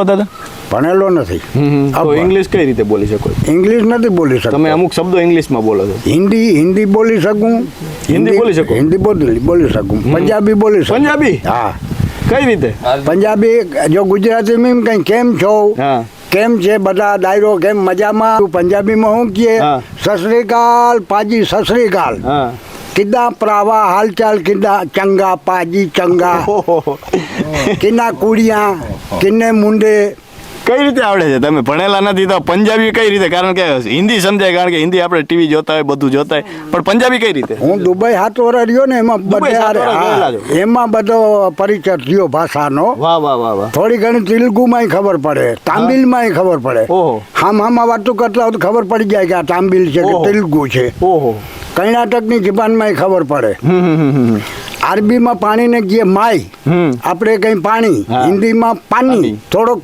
દાદા ભણેલો નથી. તો ઇંગ્લિશ કઈ રીતે બોલી શકો? ઇંગ્લિશ નથી બોલી શકતો. તમે અમુક શબ્દો ઇંગ્લિશમાં બોલો છો. હિન્દી બોલી શકું. હિન્દી બોલી શકો? હિન્દી બોલી શકું. પંજાબી બોલી શકું. પંજાબી? હા. કઈ રીતે? પંજાબી જો ગુજરાતીમાં કઈ કેમ છો, હા કેમ છે બધા દાયરો, કેમ મજામાં. પંજાબીમાં શું કહે? હા. સત શ્રી અકાલ પાજી, સત શ્રી અકાલ. હા કિદ્દા પ્રાવા હાલચાલ, કિદ્દા ચંગા પાજી ચંગા, કિન્ના કુડિયા, કિન્ને મુંડે. કઈ રીતે આવડે છે? તમે ભણેલા નથી તો પંજાબી કઈ રીતે? કારણ કે હિન્દી સમજાય, કારણ કે હિન્દી આપણે ટીવી જોતા હોય, બધું જોતા હોય, પણ પંજાબી કઈ રીતે? હું દુબઈ 7 વર્ષ રહ્યો ને, એમાં દુબઈ 7 વર્ષ ગયેલા છો? એમાં બધો પરિચય થયો ભાષાનો. વાહ વાહ વાહ વાહ. થોડી ઘણી તેલુગુમાં ખબર પડે, તામિલમાં ખબર પડે. ઓહો. હામાં વાતો કરતા હોય તો ખબર પડી જાય કે આ તામિલ છે કે ઓહો. તેલુગુ છે. ઓહો. કર્ણાટકની જબાનમાં ખબર પડે. અરબીમાં પાણીને કહે માય, આપણે કઈ પાણી, હા. હિન્દીમાં પાણી. પાણી. થોડોક